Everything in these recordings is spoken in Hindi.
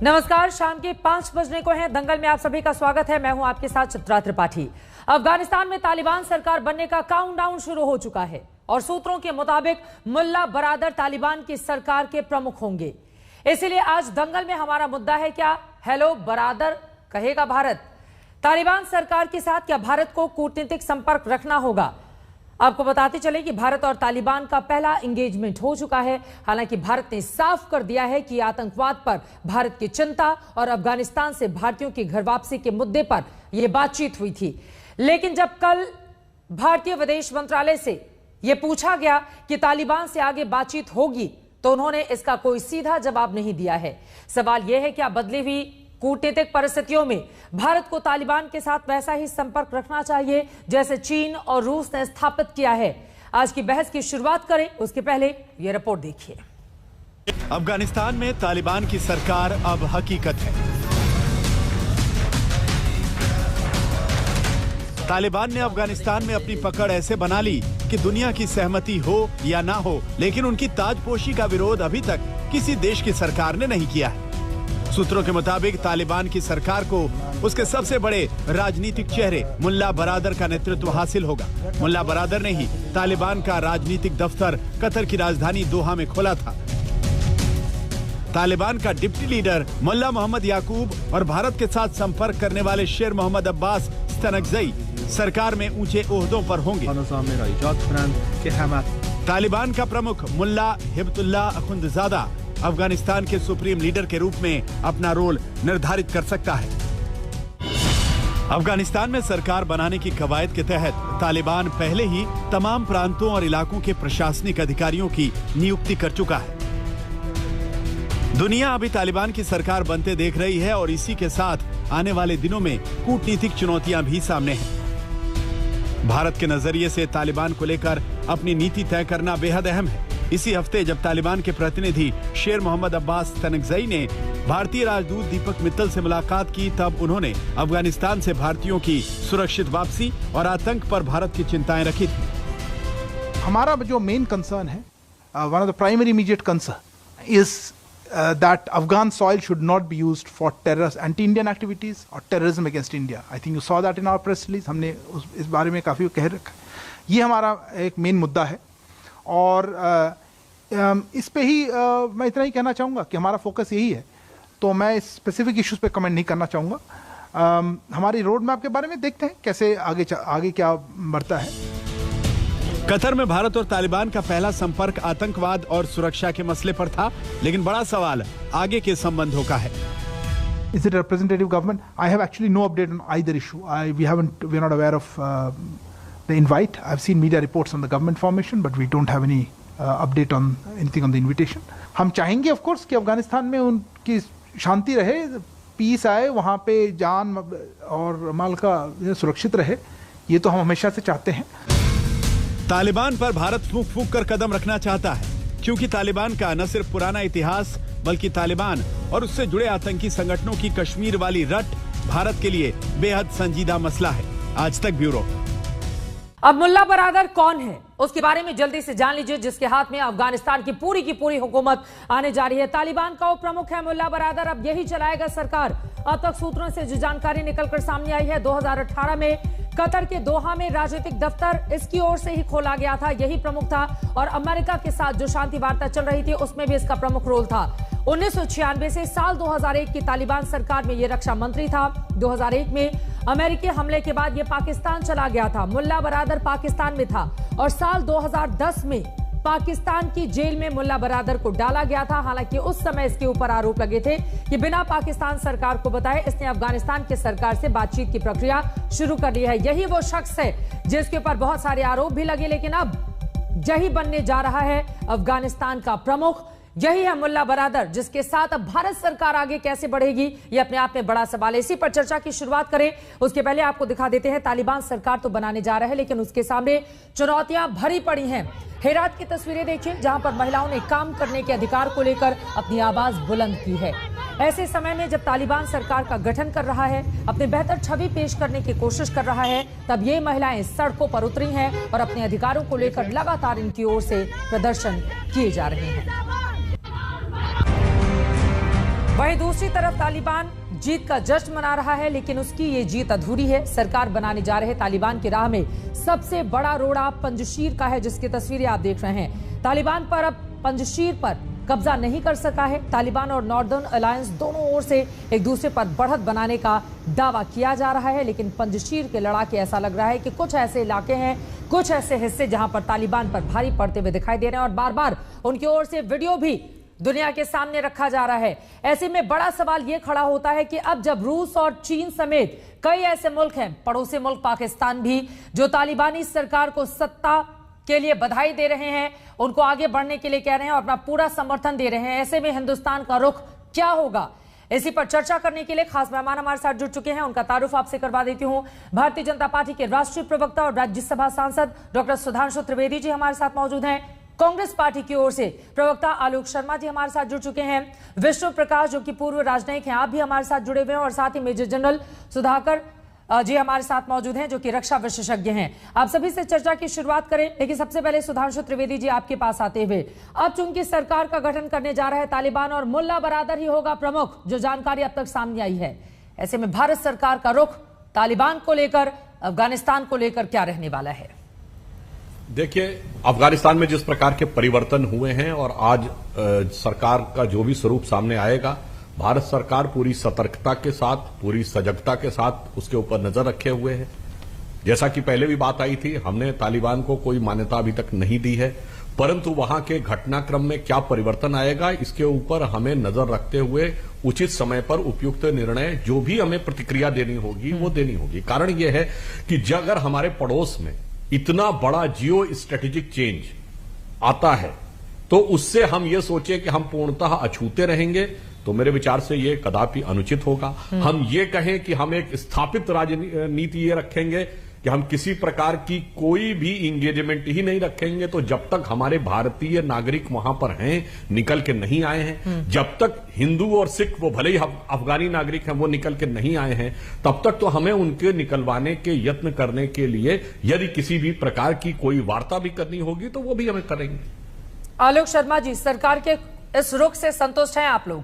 नमस्कार, शाम के 5 बजने को है। दंगल में आप सभी का स्वागत है। मैं हूं आपके साथ चित्रा त्रिपाठी। अफगानिस्तान में तालिबान सरकार बनने का काउंटडाउन शुरू हो चुका है और सूत्रों के मुताबिक मुल्ला बरादर तालिबान की सरकार के प्रमुख होंगे। इसीलिए आज दंगल में हमारा मुद्दा है, क्या हेलो बरादर कहेगा भारत? तालिबान सरकार के साथ क्या भारत को कूटनीतिक संपर्क रखना होगा? आपको बताते चले कि भारत और तालिबान का पहला एंगेजमेंट हो चुका है। हालांकि भारत ने साफ कर दिया है कि आतंकवाद पर भारत की चिंता और अफगानिस्तान से भारतीयों की घर वापसी के मुद्दे पर यह बातचीत हुई थी। लेकिन जब कल भारतीय विदेश मंत्रालय से यह पूछा गया कि तालिबान से आगे बातचीत होगी, तो उन्होंने इसका कोई सीधा जवाब नहीं दिया है। सवाल यह है, क्या बदली हुई कूटनीतिक परिस्थितियों में भारत को तालिबान के साथ वैसा ही संपर्क रखना चाहिए जैसे चीन और रूस ने स्थापित किया है? आज की बहस की शुरुआत करें उसके पहले ये रिपोर्ट देखिए। अफगानिस्तान में तालिबान की सरकार अब हकीकत है। तालिबान ने अफगानिस्तान में अपनी पकड़ ऐसे बना ली कि दुनिया की सहमति हो या ना हो, लेकिन उनकी ताजपोशी का विरोध अभी तक किसी देश की सरकार ने नहीं किया है। सूत्रों के मुताबिक तालिबान की सरकार को उसके सबसे बड़े राजनीतिक चेहरे मुल्ला बरादर का नेतृत्व हासिल होगा। मुल्ला बरादर ने ही तालिबान का राजनीतिक दफ्तर कतर की राजधानी दोहा में खोला था। तालिबान का डिप्टी लीडर मुल्ला मोहम्मद याकूब और भारत के साथ संपर्क करने वाले शेर मोहम्मद अब्बास स्तनकज़ई सरकार में ऊंचे ओहदों पर होंगे। तालिबान का प्रमुख मुल्ला हिब्तुल्लाह अखुंदजादा अफगानिस्तान के सुप्रीम लीडर के रूप में अपना रोल निर्धारित कर सकता है। अफगानिस्तान में सरकार बनाने की कवायद के तहत तालिबान पहले ही तमाम प्रांतों और इलाकों के प्रशासनिक अधिकारियों की नियुक्ति कर चुका है। दुनिया अभी तालिबान की सरकार बनते देख रही है और इसी के साथ आने वाले दिनों में कूटनीतिक चुनौतियां भी सामने हैं। भारत के नजरिए से तालिबान को लेकर अपनी नीति तय करना बेहद अहम है। इसी हफ्ते जब तालिबान के प्रतिनिधि शेर मोहम्मद अब्बास स्तनकज़ई ने भारतीय राजदूत दीपक मित्तल से मुलाकात की, तब उन्होंने अफगानिस्तान से भारतीयों की सुरक्षित वापसी और आतंक पर भारत की चिंताएं रखी थी। हमारा जो मेन कंसर्न है, one of the primary immediate concern is that Afghan soil should not be used for terrorist, anti-Indian activities or terrorism against India. I think you saw that in our press release. हमने इस बारे में काफ़ी कह रखा है। ये हमारा एक मेन मुद्दा है और इस पे ही मैं इतना ही कहना चाहूँगा कि हमारा फोकस यही है। तो मैं इस स्पेसिफिक इश्यूज पे कमेंट नहीं करना चाहूँगा। हमारी रोड मैप के बारे में देखते हैं कैसे आगे क्या बढ़ता है। कतर में भारत और तालिबान का पहला संपर्क आतंकवाद और सुरक्षा के मसले पर था, लेकिन बड़ा सवाल आगे के संबंधों का है। Is it a representative government? I have actually no update on either issue. We're not aware of the invite. I've seen media reports on the government formation, but we don't have any update on anything on the invitation. हम चाहेंगे of course कि अफगानिस्तान में उनकी शांति रहे, पीस आए, वहाँ पे जान और माल का सुरक्षित रहे। ये तो हम हमेशा से चाहते हैं। तालिबान पर भारत फूंक फूंक कर कदम रखना चाहता है, क्योंकि तालिबान का न सिर्फ पुराना इतिहास बल्कि तालिबान और उससे जुड़े आतंकी संगठनों की कश्मीर वाली रट भारत के लिए बेहद संजीदा मसला है। आज तक ब्यूरो। अब मुल्ला बरादर कौन है उसके बारे में जल्दी से जान लीजिए, जिसके हाथ में अफगानिस्तान की पूरी हुकूमत आने जा रही है। तालिबान का उपप्रमुख है मुल्ला बरादर, अब यही चलाएगा सरकार। अब तक सूत्रों से जो जानकारी निकलकर सामने आई है, 2018 में कतर के दोहा में राजनीतिक दफ्तर इसकी ओर से ही खोला गया था, यही प्रमुख था। और अमेरिका के साथ जो शांति वार्ता चल रही थी उसमें भी इसका प्रमुख रोल था। 1996 से साल 2001 की तालिबान सरकार में यह रक्षा मंत्री था। 2001 में अमेरिकी हमले के बाद यह पाकिस्तान चला गया था। मुल्ला बरादर पाकिस्तान में था और साल 2010 में पाकिस्तान की जेल में मुल्ला बरादर को डाला गया था। हालांकि उस समय इसके ऊपर आरोप लगे थे कि बिना पाकिस्तान सरकार को बताए इसने अफगानिस्तान की सरकार से बातचीत की प्रक्रिया शुरू कर ली है। यही वो शख्स है जिसके ऊपर बहुत सारे आरोप भी लगे, लेकिन अब यही बनने जा रहा है अफगानिस्तान का प्रमुख। यही है मुल्ला बरादर, जिसके साथ अब भारत सरकार आगे कैसे बढ़ेगी ये अपने आप में बड़ा सवाल है। इसी पर चर्चा की शुरुआत करें उसके पहले आपको दिखा देते हैं, तालिबान सरकार तो बनाने जा रहे हैं लेकिन उसके सामने चुनौतियां भरी पड़ी हैं। हेरात की तस्वीरें देखिए, जहां पर महिलाओं ने काम करने के अधिकार को लेकर अपनी आवाज बुलंद की है। ऐसे समय में जब तालिबान सरकार का गठन कर रहा है, अपनी बेहतर छवि पेश करने की कोशिश कर रहा है, तब ये महिलाएं सड़कों पर उतरी हैं और अपने अधिकारों को लेकर लगातार इनकी ओर से प्रदर्शन किए जा रहे हैं। वहीं दूसरी तरफ तालिबान जीत का जश्न मना रहा है, लेकिन उसकी ये जीत अधूरी है। सरकार बनाने जा रहे तालिबान की राह में सबसे बड़ा रोड़ा पंजशीर का है, जिसकी तस्वीरें आप देख रहे हैं। तालिबान पर अब पंजशीर पर कब्जा नहीं कर सका है। तालिबान और नॉर्दर्न अलायंस दोनों ओर से एक दूसरे पर बढ़त बनाने का दावा किया जा रहा है, लेकिन पंजशीर के लड़ाके ऐसा लग रहा है कि कुछ ऐसे इलाके हैं, कुछ ऐसे हिस्से जहां पर तालिबान पर भारी पड़ते हुए दिखाई दे रहे हैं और बार बार उनकी ओर से वीडियो भी दुनिया के सामने रखा जा रहा है। ऐसे में बड़ा सवाल यह खड़ा होता है कि अब जब रूस और चीन समेत कई ऐसे मुल्क हैं, पड़ोसी मुल्क पाकिस्तान भी, जो तालिबानी सरकार को सत्ता के लिए बधाई दे रहे हैं, उनको आगे बढ़ने के लिए कह रहे हैं और अपना पूरा समर्थन दे रहे हैं, ऐसे में हिंदुस्तान का रुख क्या होगा, इसी पर चर्चा करने के लिए खास मेहमान हमारे साथ जुड़ चुके हैं। उनका तारुफ आपसे करवा देती हूं। भारतीय जनता पार्टी के राष्ट्रीय प्रवक्ता और राज्यसभा सांसद डॉक्टर सुधांशु त्रिवेदी जी हमारे साथ मौजूद हैं। कांग्रेस पार्टी की ओर से प्रवक्ता आलोक शर्मा जी हमारे साथ जुड़ चुके हैं। विष्णु प्रकाश जो कि पूर्व राजनयिक हैं, आप भी हमारे साथ जुड़े हुए हैं और साथ ही मेजर जनरल सुधाकर जी हमारे साथ मौजूद हैं, जो कि रक्षा विशेषज्ञ हैं। आप सभी से चर्चा की शुरुआत करें, लेकिन सबसे पहले सुधांशु त्रिवेदी जी आपके पास आते हुए, अब चूंकि सरकार का गठन करने जा रहा है तालिबान और मुल्ला बरादर ही होगा प्रमुख, जो जानकारी अब तक सामने आई है, ऐसे में भारत सरकार का रुख तालिबान को लेकर, अफगानिस्तान को लेकर क्या रहने वाला है? देखिए, अफगानिस्तान में जिस प्रकार के परिवर्तन हुए हैं और आज सरकार का जो भी स्वरूप सामने आएगा, भारत सरकार पूरी सतर्कता के साथ, पूरी सजगता के साथ उसके ऊपर नजर रखे हुए है। जैसा कि पहले भी बात आई थी, हमने तालिबान को कोई मान्यता अभी तक नहीं दी है, परंतु वहां के घटनाक्रम में क्या परिवर्तन आएगा, इसके ऊपर हमें नजर रखते हुए उचित समय पर उपयुक्त निर्णय, जो भी हमें प्रतिक्रिया देनी होगी वो देनी होगी। कारण यह है कि अगर हमारे पड़ोस में इतना बड़ा जियो स्ट्रेटेजिक चेंज आता है, तो उससे हम ये सोचे कि हम पूर्णतः अछूते रहेंगे, तो मेरे विचार से ये कदापि अनुचित होगा। हम ये कहें कि हम एक स्थापित राजनीति ये रखेंगे कि हम किसी प्रकार की कोई भी इंगेजमेंट ही नहीं रखेंगे, तो जब तक हमारे भारतीय नागरिक वहां पर हैं, निकल के नहीं आए हैं, जब तक हिंदू और सिख, वो भले ही अफगानी नागरिक हैं, वो निकल के नहीं आए हैं, तब तक तो हमें उनके निकलवाने के यत्न करने के लिए यदि किसी भी प्रकार की कोई वार्ता भी करनी होगी तो वो भी हमें करेंगे। आलोक शर्मा जी, सरकार के इस रुख से संतुष्ट हैं आप लोग?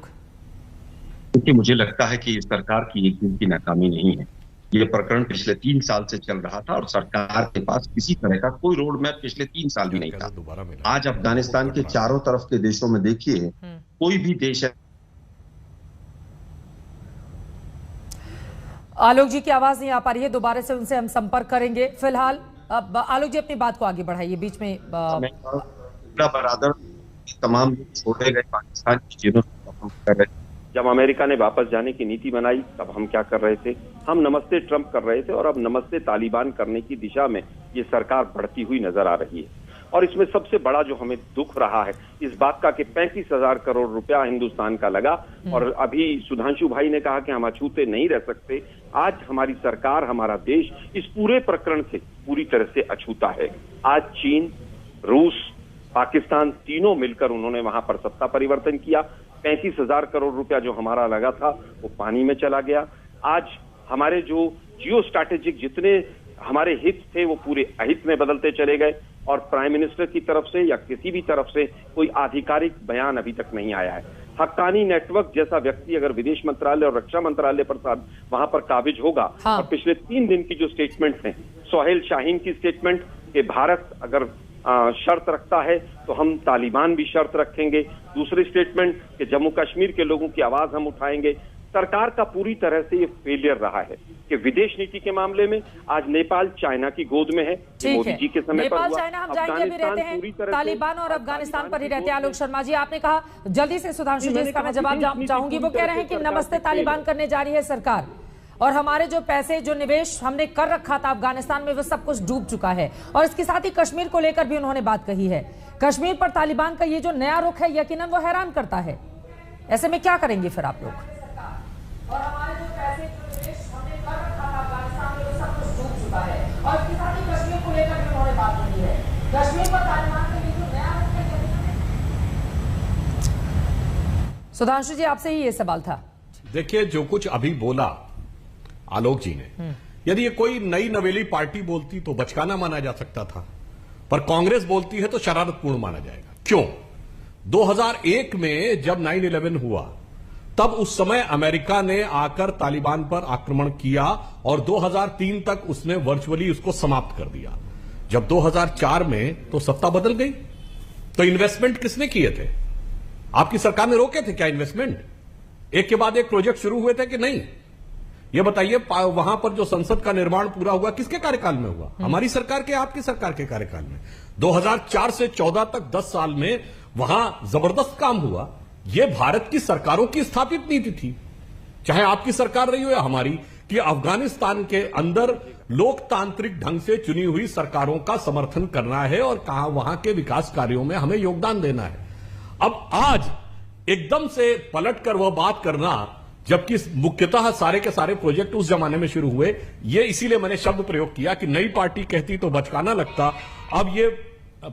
क्योंकि मुझे लगता है कि सरकार की एक दिन की नाकामी नहीं है। ये प्रकरण पिछले 3 साल से चल रहा था और सरकार के पास किसी तरह का कोई रोड मैप पिछले 3 साल भी नहीं था। आज अफगानिस्तान के चारों तरफ के देशों में देखिए, कोई भी देश है। आलोक जी की आवाज नहीं आ पा रही है, दोबारा से उनसे हम संपर्क करेंगे। फिलहाल अब आलोक जी अपनी बात को आगे बढ़ाइए, बीच में बरादर तमाम छोड़े गए पाकिस्तान की जेलों कर रहे थे। जब अमेरिका ने वापस जाने की नीति बनाई, तब हम क्या कर रहे थे? हम नमस्ते ट्रंप कर रहे थे और अब नमस्ते तालिबान करने की दिशा में ये सरकार बढ़ती हुई नजर आ रही है। और इसमें सबसे बड़ा जो हमें दुख रहा है इस बात का कि 35,000 करोड़ रुपया हिंदुस्तान का लगा, और अभी सुधांशु भाई ने कहा कि हम अछूते नहीं रह सकते। आज हमारी सरकार, हमारा देश इस पूरे प्रकरण से पूरी तरह से अछूता है। आज चीन, रूस, पाकिस्तान तीनों मिलकर उन्होंने वहां पर सत्ता परिवर्तन किया। 35,000 करोड़ रुपया जो हमारा लगा था वो पानी में चला गया। आज हमारे जो जियो स्ट्रैटेजिक जितने हमारे हित थे वो पूरे अहित में बदलते चले गए, और प्राइम मिनिस्टर की तरफ से या किसी भी तरफ से कोई आधिकारिक बयान अभी तक नहीं आया है। हक्कानी नेटवर्क जैसा व्यक्ति अगर विदेश मंत्रालय और रक्षा मंत्रालय पर वहां पर काबिज होगा, हाँ। और पिछले 3 दिन की जो स्टेटमेंट है, सोहेल शाहीन की स्टेटमेंट कि भारत अगर शर्त रखता है तो हम तालिबान भी शर्त रखेंगे, दूसरी स्टेटमेंट कि जम्मू कश्मीर के लोगों की आवाज हम उठाएंगे। सरकार का पूरी तरह से ये फेलियर रहा है कि विदेश नीति के मामले में आज नेपाल चाइना की गोद में है। मोदी जी के समय नेपाल पर चाइना हम जाएंगे, अभी रहते हैं तालिबान और अफगानिस्तान पर ही रहते हैं। आलोक शर्मा जी, आपने कहा जल्दी से सुधांशु जी इसका मैं जवाब चाहूंगी। वो कह रहे हैं कि नमस्ते तालिबान करने जा रही है सरकार, और हमारे जो पैसे, जो निवेश हमने कर रखा था अफगानिस्तान में, वो सब कुछ डूब चुका है। और इसके साथ ही कश्मीर को लेकर भी उन्होंने बात कही है। कश्मीर पर तालिबान का ये जो नया रुख है, यकीनन वो हैरान करता है। ऐसे में क्या करेंगे फिर आप लोग? और हमारे जो पैसे, जो निवेश हमने कर रखा था अफगानिस्तान में, वो सब कुछ डूब चुका है। और इसके साथ ही कश्मीर को लेकर भी उन्होंने बात कही है। कश्मीर पर तालिबान का ये जो नया रुख है। सुधांशु जी, आपसे ही ये सवाल था। देखिए, जो कुछ अभी बोला आलोक जी ने, यदि ये कोई नई नवेली पार्टी बोलती तो बचकाना माना जा सकता था, पर कांग्रेस बोलती है तो शरारतपूर्ण माना जाएगा। क्यों? 2001 में जब 9/11 हुआ, तब उस समय अमेरिका ने आकर तालिबान पर आक्रमण किया और 2003 तक उसने वर्चुअली उसको समाप्त कर दिया। जब 2004 में तो सत्ता बदल गई, तो इन्वेस्टमेंट किसने किए थे? आपकी सरकार ने रोके थे क्या इन्वेस्टमेंट? एक के बाद एक प्रोजेक्ट शुरू हुए थे कि नहीं? यह बताइए, वहां पर जो संसद का निर्माण पूरा हुआ किसके कार्यकाल में हुआ? हमारी सरकार के, आपकी सरकार के कार्यकाल में। 2004 से 14 तक 10 साल में वहां जबरदस्त काम हुआ। यह भारत की सरकारों की स्थापित नीति थी, चाहे आपकी सरकार रही हो या हमारी, कि अफगानिस्तान के अंदर लोकतांत्रिक ढंग से चुनी हुई सरकारों का समर्थन करना है और कहा वहां के विकास कार्यों में हमें योगदान देना है। अब आज एकदम से पलट कर वह बात करना, जबकि मुख्यतः सारे के सारे प्रोजेक्ट उस जमाने में शुरू हुए, ये इसीलिए मैंने शब्द प्रयोग किया कि नई पार्टी कहती तो बचकाना लगता, अब ये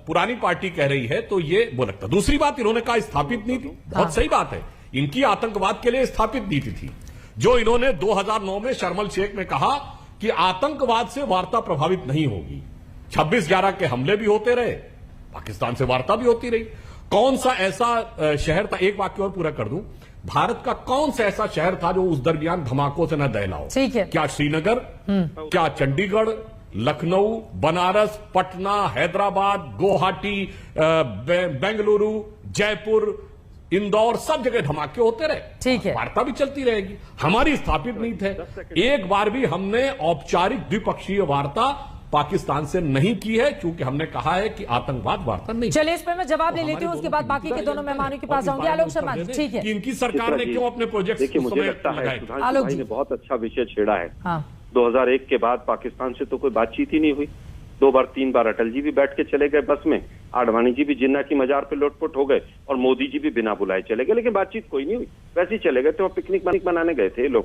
पुरानी पार्टी कह रही है तो ये वो लगता। दूसरी बात, इन्होंने कहा स्थापित नीति, बहुत सही बात है, इनकी आतंकवाद के लिए स्थापित नीति थी, जो इन्होंने 2009 में शर्म एल शेख में कहा कि आतंकवाद से वार्ता प्रभावित नहीं होगी। 26/11 के हमले भी होते रहे, पाकिस्तान से वार्ता भी होती रही। कौन सा ऐसा शहर था, एक वाक्य और पूरा कर दूं, भारत का कौन सा ऐसा शहर था जो उस दरमियान धमाकों से न दहला हो? ठीक है। क्या श्रीनगर, क्या चंडीगढ़, लखनऊ, बनारस, पटना, हैदराबाद, गुवाहाटी, बेंगलुरु, जयपुर, इंदौर, सब जगह धमाके होते रहे। ठीक है, वार्ता भी चलती रहेगी। हमारी स्थापित नीति है, एक बार भी हमने औपचारिक द्विपक्षीय वार्ता पाकिस्तान से नहीं की है, क्योंकि हमने कहा है कि आतंकवाद वार्ता नहीं। चलिए, इस पर मैं जवाब ले लेती हूँ, उसके बाद बाकी के दोनों मेहमानों के पास जाऊंगी। आलोक शर्मा जी, ठीक है, कि इनकी सरकार ने क्यों अपने प्रोजेक्ट, देखिए मुझे लगता है सुधांशु भाई ने बहुत अच्छा विषय छेड़ा है। 2001 के बाद पाकिस्तान से तो कोई बातचीत ही नहीं हुई। 2 बार 3 बार अटल जी भी बैठ के चले गए बस में, आडवाणी जी भी जिन्ना की मजार पे लोटपोट हो गए और मोदी जी भी बिना बुलाए चले गए, लेकिन बातचीत कोई नहीं हुई, वैसे ही चले गए थे, पिकनिक मनाने गए थे लोग।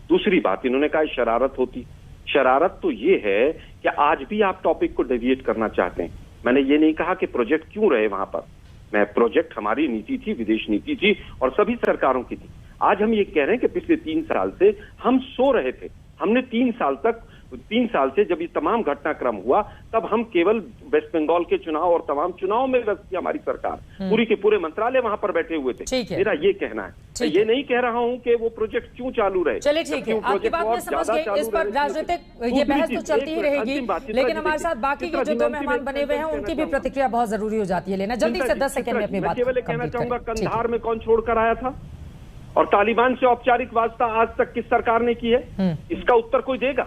दूसरी बात, इन्होंने कहा शरारत होती। शरारत तो ये है कि आज भी आप टॉपिक को डेविएट करना चाहते हैं। मैंने ये नहीं कहा कि प्रोजेक्ट क्यों रहे वहां पर, मैं प्रोजेक्ट हमारी नीति थी, विदेश नीति थी और सभी सरकारों की थी। आज हम ये कह रहे हैं कि पिछले 3 साल से हम सो रहे थे। हमने 3 साल से जब ये तमाम घटनाक्रम हुआ, तब हम केवल वेस्ट बंगाल के चुनाव और तमाम चुनाव में व्यस्त थी हमारी सरकार, पूरी के पूरे मंत्रालय वहां पर बैठे हुए थे। मेरा ये कहना है, तो ये नहीं कह रहा हूं कि वो प्रोजेक्ट क्यों चालू रहे। चलिए ठीक है, आपकी बात में समझ गए। इस पर राजनीतिक ये बहस तो चलती ही रहेगी, लेकिन हमारे साथ बाकी के जो 2 मेहमान बने हुए हैं उनकी भी प्रतिक्रिया बहुत जरूरी हो जाती है लेना। जल्दी से 10 सेकंड में अपनी बात केवल कहना चाहूंगा, कंधार में कौन छोड़कर आया था और तालिबान से औपचारिक वास्ता आज तक किस सरकार ने की है? इसका उत्तर कोई देगा?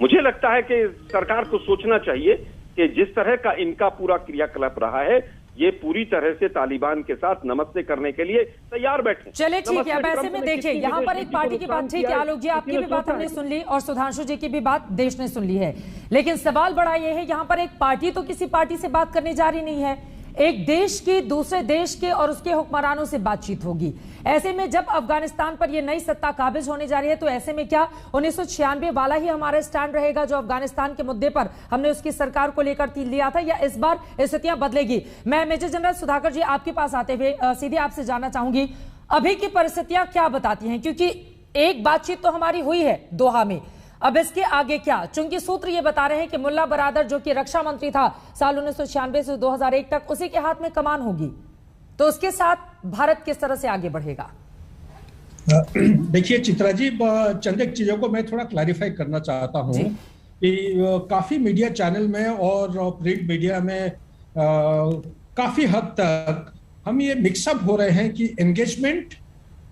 मुझे लगता है कि सरकार को सोचना चाहिए कि जिस तरह का इनका पूरा क्रियाकलाप रहा है, ये पूरी तरह से तालिबान के साथ नमस्ते करने के लिए तैयार बैठे। चलिए ठीक है, अब ऐसे में देखिए, यहाँ पर एक पार्टी की बात, ठीक है आलोक जी, आपकी भी बात हमने सुन ली और सुधांशु जी की भी बात देश ने सुन ली है, लेकिन सवाल बड़ा ये है, यहाँ पर एक पार्टी तो किसी पार्टी से बात करने जा रही नहीं है, एक देश की दूसरे देश के और उसके हुक्मरानों से बातचीत होगी। ऐसे में जब अफगानिस्तान पर यह नई सत्ता काबिज होने जा रही है, तो ऐसे में क्या 1996 वाला ही हमारा स्टैंड रहेगा जो अफगानिस्तान के मुद्दे पर हमने उसकी सरकार को लेकर लिया था, या इस बार स्थितियां बदलेगी? मैं मेजर जनरल सुधाकर जी आपके पास आते हुए सीधे आपसे जानना चाहूंगी, अभी की परिस्थितियां क्या बताती हैं? क्योंकि एक बातचीत तो हमारी हुई है दोहा में, अब इसके आगे क्या? चूंकि सूत्र ये बता रहे हैं कि मुल्ला बरादर जो कि रक्षा मंत्री था साल 1996 से 2001 तक, उसी के हाथ में कमान होगी, तो उसके साथ भारत किस तरह से आगे बढ़ेगा? देखिए चित्रा जी, चंद एक चीजों को मैं थोड़ा क्लैरिफाई करना चाहता हूं कि काफी मीडिया चैनल में और प्रिंट मीडिया में काफी हद तक हम ये मिक्सअप हो रहे हैं कि एंगेजमेंट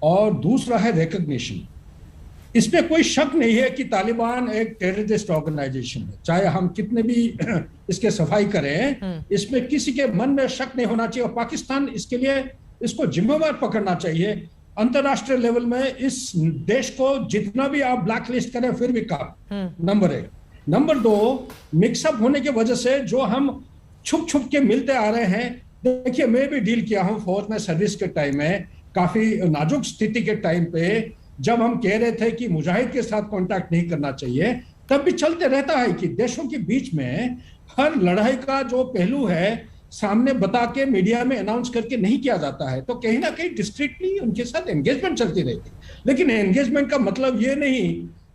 और दूसरा है रिकॉग्निशन। इसमें कोई शक नहीं है कि तालिबान एक टेररिस्ट ऑर्गेनाइजेशन है, चाहे हम कितने भी इसके सफाई करें, इसमें किसी के मन में शक नहीं होना चाहिए और पाकिस्तान इसके लिए इसको जिम्मेवार पकड़ना चाहिए। अंतरराष्ट्रीय लेवल में इस देश को जितना भी आप ब्लैक लिस्ट करें फिर भी काम, नंबर 1। नंबर 2, मिक्सअप होने की वजह से जो हम छुप छुप के मिलते आ रहे हैं, देखिए मैं भी डील किया हूं फौज में सर्विस के टाइम में, काफी नाजुक स्थिति के टाइम पे जब हम कह रहे थे कि मुजाहिद के साथ कांटेक्ट नहीं करना चाहिए, तब भी चलते रहता है कि देशों के बीच में हर लड़ाई का जो पहलू है सामने बता के मीडिया में अनाउंस करके नहीं किया जाता है, तो कहीं ना कहीं डिस्ट्रिक्टली उनके साथ एंगेजमेंट चलती रहती है। लेकिन एंगेजमेंट का मतलब ये नहीं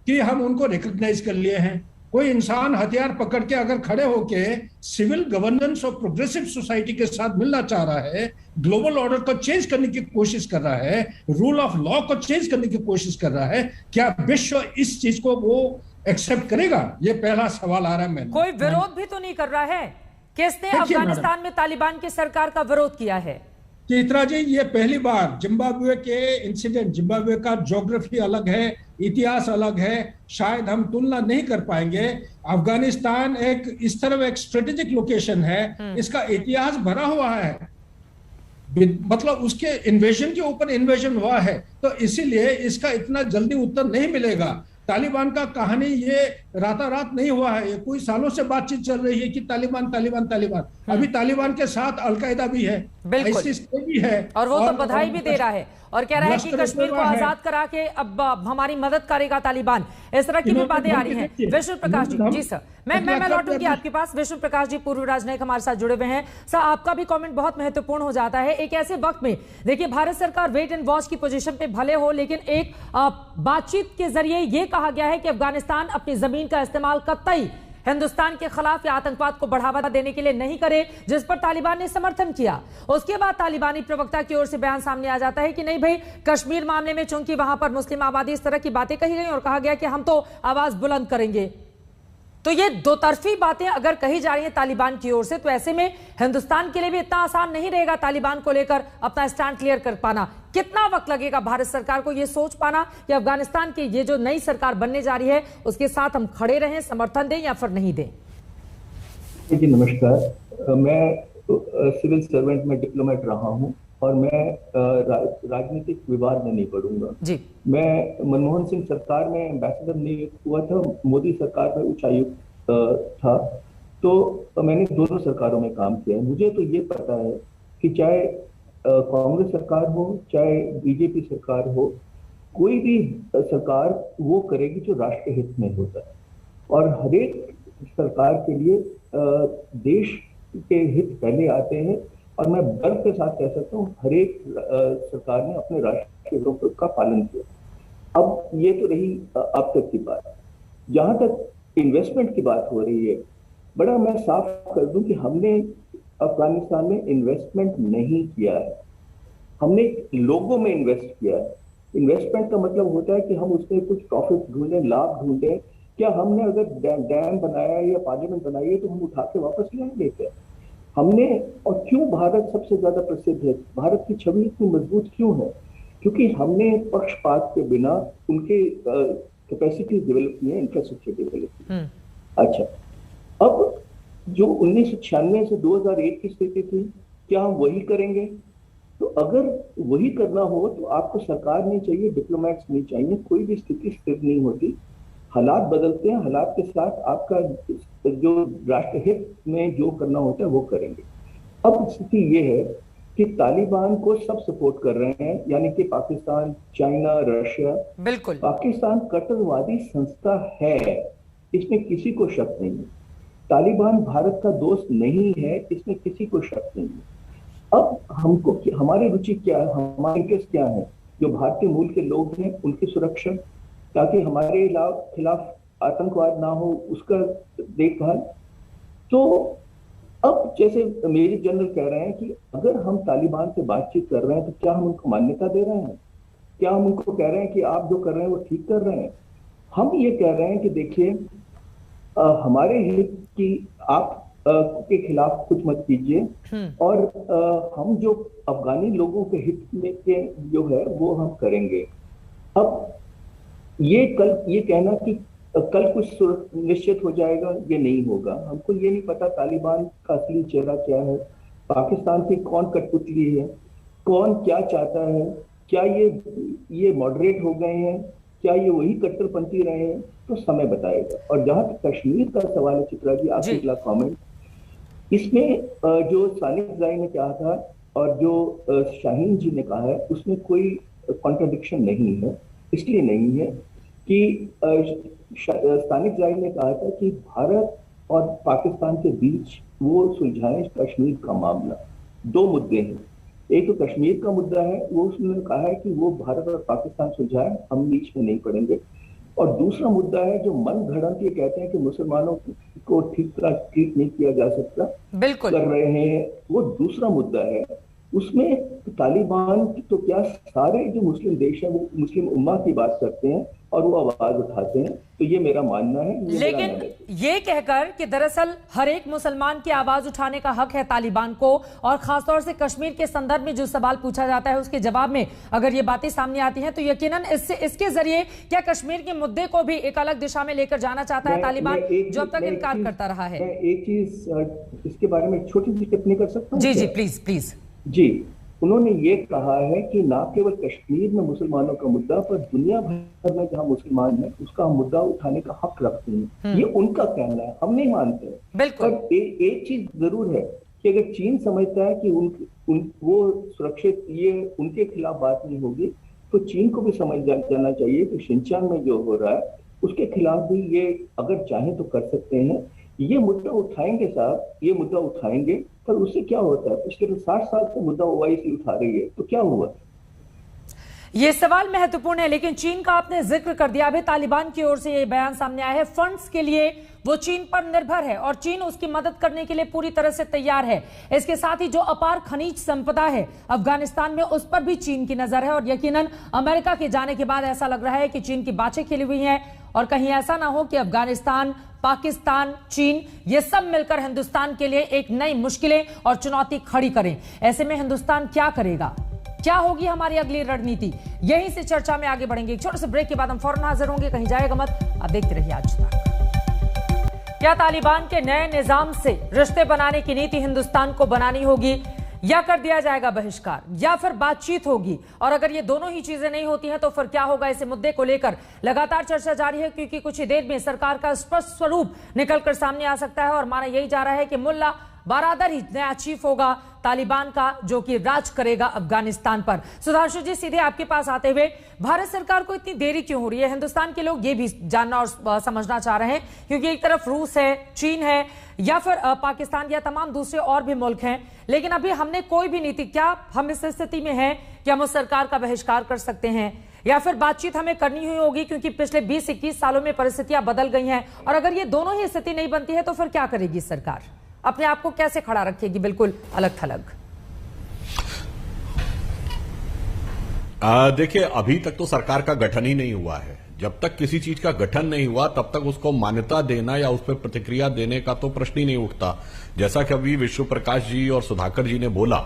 कि हम उनको रिकॉग्नाइज कर लिए हैं, कोई इंसान हथियार पकड़ के अगर खड़े होके सिविल गवर्नेंस और प्रोग्रेसिव सोसाइटी के साथ मिलना चाह रहा है, ग्लोबल ऑर्डर को चेंज करने की कोशिश कर रहा है, रूल ऑफ लॉ को चेंज करने की कोशिश कर रहा है, क्या विश्व इस चीज को वो एक्सेप्ट करेगा? ये पहला सवाल आ रहा है। मैंने कोई विरोध भी तो नहीं कर रहा है। किसने अफगानिस्तान में तालिबान की सरकार का विरोध किया है? चित्रा जी, ये पहली बार जिम्बाब्वे के इंसिडेंट, जिम्बाब्वे का ज्योग्राफी अलग है, इतिहास अलग है, शायद हम तुलना नहीं कर पाएंगे। अफगानिस्तान एक इस तरह एक स्ट्रेटेजिक लोकेशन है, इसका इतिहास भरा हुआ है, मतलब उसके इन्वेजन के ऊपर इन्वेजन हुआ है, तो इसीलिए इसका इतना जल्दी उत्तर नहीं मिलेगा। तालिबान का कहानी ये रातारात नहीं हुआ है, ये कोई सालों से बातचीत चल रही है कि तालिबान तालिबान तालिबान। अभी तालिबान के साथ अलकायदा भी है, आईसिस भी है, और वो तो बधाई भी दे रहा है और कह रहा है कि कश्मीर को आजाद करा के अब हमारी मदद करेगा तालिबान। इस तरह की भी बातें आ रही हैं। विष्णु प्रकाश जी, जी सर, मैं लौटूंगी आपके पास। विष्णु प्रकाश जी पूर्व राजनयिक हमारे साथ जुड़े हुए हैं। सर, आपका भी कमेंट बहुत महत्वपूर्ण हो जाता है एक ऐसे वक्त में। देखिए, भारत सरकार वेट एंड वॉच की पोजीशन पे भले हो, लेकिन एक बातचीत के जरिए ये कहा गया है कि अफगानिस्तान अपनी जमीन का इस्तेमाल कतई हिंदुस्तान के खिलाफ या आतंकवाद को बढ़ावा देने के लिए नहीं करे, जिस पर तालिबान ने समर्थन किया। उसके बाद तालिबानी प्रवक्ता की ओर से बयान सामने आ जाता है कि नहीं भाई, कश्मीर मामले में चूंकि वहां पर मुस्लिम आबादी, इस तरह की बातें कही गई और कहा गया कि हम तो आवाज बुलंद करेंगे। तो ये दो तरफी बातें अगर कही जा रही हैं तालिबान की ओर से, तो ऐसे में हिंदुस्तान के लिए भी इतना आसान नहीं रहेगा तालिबान को लेकर अपना स्टैंड क्लियर कर पाना। कितना वक्त लगेगा भारत सरकार को ये सोच पाना कि अफगानिस्तान की ये जो नई सरकार बनने जा रही है उसके साथ हम खड़े रहें, समर्थन दें या फिर नहीं दें? जी नमस्कार, मैं सिविल सर्वेंट में डिप्लोमेट रहा हूं और मैं राजनीतिक विवाद में नहीं पढ़ूंगा जी। मैं मनमोहन सिंह सरकार में एम्बेसडर नियुक्त हुआ था, मोदी सरकार में उच्चायुक्त था, तो मैंने दोनों सरकारों में काम किया है। मुझे तो ये पता है कि चाहे कांग्रेस सरकार हो चाहे बीजेपी सरकार हो, कोई भी सरकार वो करेगी जो राष्ट्र हित में होता है, और हर एक सरकार के लिए देश के हित पहले आते हैं। और मैं गर्व के साथ कह सकता हूँ हर एक सरकार ने अपने राष्ट्रीय हितों का पालन किया। अब ये तो रही अब तक की बात। जहां तक इन्वेस्टमेंट की बात हो रही है, बड़ा मैं साफ कर दूं कि हमने अफगानिस्तान में इन्वेस्टमेंट नहीं किया है, हमने लोगों में इन्वेस्ट किया है। इन्वेस्टमेंट का मतलब होता है कि हम उसमें कुछ प्रॉफिट ढूंढें, लाभ ढूंढें। क्या हमने अगर डैम बनाया या पार्लियामेंट बनाई है तो हम उठा के वापस लाएंगे क्या? हमने, और क्यों भारत सबसे ज्यादा प्रसिद्ध है, भारत की छवि इतनी मजबूत क्यों है? क्योंकि हमने पक्षपात के बिना उनके कैपेसिटी डेवलप की है, इंफ्रास्ट्रक्चर डेवलप की। अच्छा, अब जो 1996 से 2001 की स्थिति थी, क्या हम वही करेंगे? तो अगर वही करना हो तो आपको सरकार नहीं चाहिए, डिप्लोमेट्स नहीं चाहिए, कोई भी स्थिति स्थिर नहीं होती। हालात बदलते हैं, हालात के साथ आपका जो राष्ट्रहित में जो करना होता है वो करेंगे। अब स्थिति ये है कि तालिबान को सब सपोर्ट कर रहे हैं, यानी कि पाकिस्तान, चाइना, रशिया। बिल्कुल, पाकिस्तान कट्टरवादी संस्था है, इसमें किसी को शक नहीं है। तालिबान भारत का दोस्त नहीं है, इसमें किसी को शक नहीं है। अब हमको, हमारी रुचि क्या है, हमारे इंटरेस्ट क्या है? जो भारतीय मूल के लोग हैं उनकी सुरक्षा, ताकि हमारे खिलाफ आतंकवाद ना हो, उसका देखभाल। तो अब जैसे मेजर जनरल कह रहे हैं कि अगर हम तालिबान से बातचीत कर रहे हैं तो क्या हम उनको मान्यता दे रहे हैं? क्या हम उनको कह रहे हैं कि आप जो कर रहे हैं वो ठीक कर रहे हैं? हम ये कह रहे हैं कि देखिए, हमारे हित की आप के खिलाफ कुछ मत कीजिए, और हम जो अफगानी लोगों के हित में के जो है वो हम करेंगे। अब ये कहना कि कल कुछ निश्चित हो जाएगा, ये नहीं होगा। हमको ये नहीं पता तालिबान का असली चेहरा क्या है, पाकिस्तान की कौन कठपुतली है, कौन क्या चाहता है, क्या ये मॉडरेट हो गए हैं, क्या ये वही कट्टरपंथी रहे हैं, तो समय बताएगा। और जहां तक कश्मीर का सवाल है, चित्रा जी आपके अगला कॉमेंट, इसमें जो सानिक जाई ने कहा था और जो शाहीन जी ने कहा है, उसमें कोई कॉन्ट्रडिक्शन नहीं है। इसलिए नहीं है कि सानिक जाई ने कहा था कि भारत और पाकिस्तान के बीच वो सुलझाएं कश्मीर का मामला। दो मुद्दे हैं, एक तो कश्मीर का मुद्दा है, वो उसने कहा है कि वो भारत और पाकिस्तान सुलझाएं, हम बीच में नहीं पड़ेंगे। और दूसरा मुद्दा है जो मन घड़ंत ये कहते हैं कि मुसलमानों को ठीक नहीं किया जा सकता, बिल्कुल कर रहे हैं, वो दूसरा मुद्दा है। उसमें तालिबान तो क्या सारे जो मुस्लिम देश है वो मुस्लिम उम्मा की बात करते हैं और वो आवाज उठाते हैं, तो ये मेरा मानना है। लेकिन ये कहकर कि दरअसल हर एक मुसलमान की आवाज उठाने का हक है तालिबान को, और खासतौर से कश्मीर के संदर्भ में जो सवाल पूछा जाता है उसके जवाब में अगर ये बातें सामने आती हैं तो यकीनन इसके जरिए क्या कश्मीर के मुद्दे को भी एक अलग दिशा में लेकर जाना चाहता है तालिबान, जो अब तक इनकार करता रहा है। एक चीज इसके बारे में छोटी सी टिप्पणी कर सकता हूँ? जी जी प्लीज प्लीज। जी, उन्होंने ये कहा है कि ना केवल कश्मीर में मुसलमानों का मुद्दा, पर दुनिया भर में जहां मुसलमान है उसका मुद्दा उठाने का हक रखते हैं। ये उनका कहना है, हम नहीं मानते हैं। बिल्कुल। पर एक चीज जरूर है कि अगर चीन समझता है कि वो सुरक्षित, ये उनके खिलाफ बात नहीं होगी, तो चीन को भी समझ जाना चाहिए कि शिनचान में जो हो रहा है उसके खिलाफ भी ये अगर चाहें तो कर सकते हैं। ये मुद्दा उठाएंगे साहब, ये मुद्दा उठाएंगे, पर उससे क्या होता है? पिछले 60 साल से मुद्दा ओआईसी उठा रही है, तो क्या हुआ? ये सवाल महत्वपूर्ण है, लेकिन चीन का आपने जिक्र कर दिया। अभी तालिबान की ओर से ये बयान सामने आया है, फंड्स के लिए वो चीन पर निर्भर है और चीन उसकी मदद करने के लिए पूरी तरह से तैयार है। इसके साथ ही जो अपार खनिज संपदा है अफगानिस्तान में, उस पर भी चीन की नजर है, और यकीनन अमेरिका के जाने के बाद ऐसा लग रहा है कि चीन की बाछें खिली हुई हैं, और कहीं ऐसा ना हो कि अफगानिस्तान, पाकिस्तान, चीन ये सब मिलकर हिंदुस्तान के लिए एक नई मुश्किलें और चुनौती खड़ी करें। ऐसे में हिंदुस्तान क्या करेगा, क्या होगी हमारी अगली रणनीति, यहीं से चर्चा में आगे बढ़ेंगे। एक छोटे से ब्रेक के बाद हम फौरन हाजिर होंगे, कहीं जाएगा मत, आप देखते रहिए आज तक। क्या तालिबान के नए निजाम से रिश्ते बनाने की नीति हिंदुस्तान को बनानी होगी, या कर दिया जाएगा बहिष्कार, या फिर बातचीत होगी? और अगर ये दोनों ही चीजें नहीं होती हैं तो फिर क्या होगा? इस मुद्दे को लेकर लगातार चर्चा जारी है, क्योंकि कुछ ही देर में सरकार का स्पष्ट स्वरूप निकलकर सामने आ सकता है, और माना यही जा रहा है कि मुल्ला बारादर ही नया चीफ होगा तालिबान का, जो कि राज करेगा अफगानिस्तान पर। सुधांशु जी, सीधे आपके पास आते हुए, भारत सरकार को इतनी देरी क्यों हो रही है? हिंदुस्तान के लोग ये भी जानना और समझना चाह रहे हैं, क्योंकि एक तरफ रूस है, चीन है, या फिर पाकिस्तान या तमाम दूसरे और भी मुल्क हैं, लेकिन अभी हमने कोई भी नीति, क्या हम इस स्थिति में हैं कि हम उस सरकार का बहिष्कार कर सकते हैं, या फिर बातचीत हमें करनी ही होगी, क्योंकि पिछले 20-21 सालों में परिस्थितियां बदल गई हैं, और अगर ये दोनों ही स्थिति नहीं बनती है तो फिर क्या करेगी सरकार? अपने आप को कैसे खड़ा रखेगी बिल्कुल अलग थलग? देखिए, अभी तक तो सरकार का गठन ही नहीं हुआ है। जब तक किसी चीज का गठन नहीं हुआ तब तक उसको मान्यता देना या उस पर प्रतिक्रिया देने का तो प्रश्न ही नहीं उठता। जैसा कि अभी विश्व प्रकाश जी और सुधाकर जी ने बोला,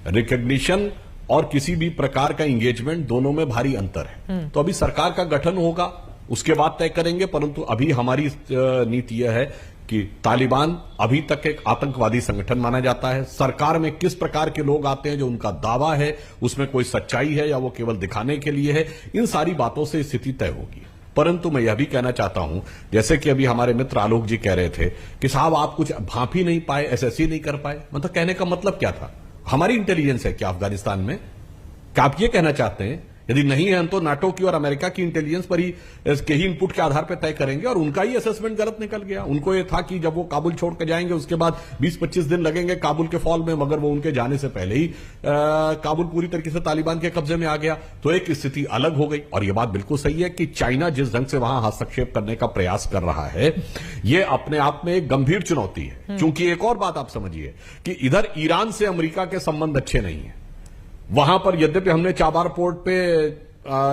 रिकग्निशन और किसी भी प्रकार का इंगेजमेंट, दोनों में भारी अंतर है। तो अभी सरकार का गठन होगा, उसके बाद तय करेंगे, परंतु अभी हमारी नीति यह है कि तालिबान अभी तक एक आतंकवादी संगठन माना जाता है। सरकार में किस प्रकार के लोग आते हैं, जो उनका दावा है उसमें कोई सच्चाई है या वो केवल दिखाने के लिए है, इन सारी बातों से स्थिति तय होगी। परंतु मैं यह भी कहना चाहता हूं, जैसे कि अभी हमारे मित्र आलोक जी कह रहे थे कि साहब आप कुछ भांप ही नहीं पाए, एसएससी नहीं कर पाए, मतलब कहने का मतलब क्या था? हमारी इंटेलिजेंस है क्या अफगानिस्तान में? क्या आप ये कहना चाहते हैं? यदि नहीं है तो नाटो की और अमेरिका की इंटेलिजेंस पर ही इसके ही इनपुट के आधार पर तय करेंगे, और उनका ही असेसमेंट गलत निकल गया। उनको यह था कि जब वो काबुल छोड़ कर जाएंगे उसके बाद 20-25 दिन लगेंगे काबुल के फॉल में, मगर वो उनके जाने से पहले ही काबुल पूरी तरीके से तालिबान के कब्जे में आ गया, तो एक स्थिति अलग हो गई। और यह बात बिल्कुल सही है कि चाइना जिस ढंग से वहां हस्तक्षेप करने का प्रयास कर रहा है, यह अपने आप में एक गंभीर चुनौती है। क्योंकि एक और बात आप समझिए कि इधर ईरान से अमेरिका के संबंध अच्छे नहीं है। वहां पर यद्यपि हमने चाबार पोर्ट पे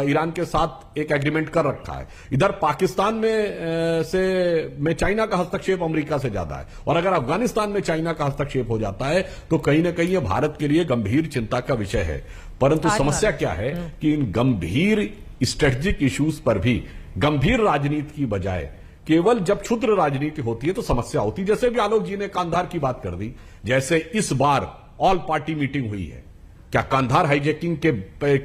ईरान के साथ एक एग्रीमेंट कर रखा है, इधर पाकिस्तान में चाइना का हस्तक्षेप अमेरिका से ज्यादा है, और अगर अफगानिस्तान में चाइना का हस्तक्षेप हो जाता है तो कहीं ना कहीं यह भारत के लिए गंभीर चिंता का विषय है। परंतु समस्या क्या है कि इन गंभीर स्ट्रेटेजिक इश्यूज पर भी गंभीर राजनीति की बजाय केवल जब क्षुद्र राजनीति होती है तो समस्या होती है। जैसे भी आलोक जी ने कांधार की बात कर दी, जैसे इस बार ऑल पार्टी मीटिंग हुई है, क्या कांधार हाईजैकिंग के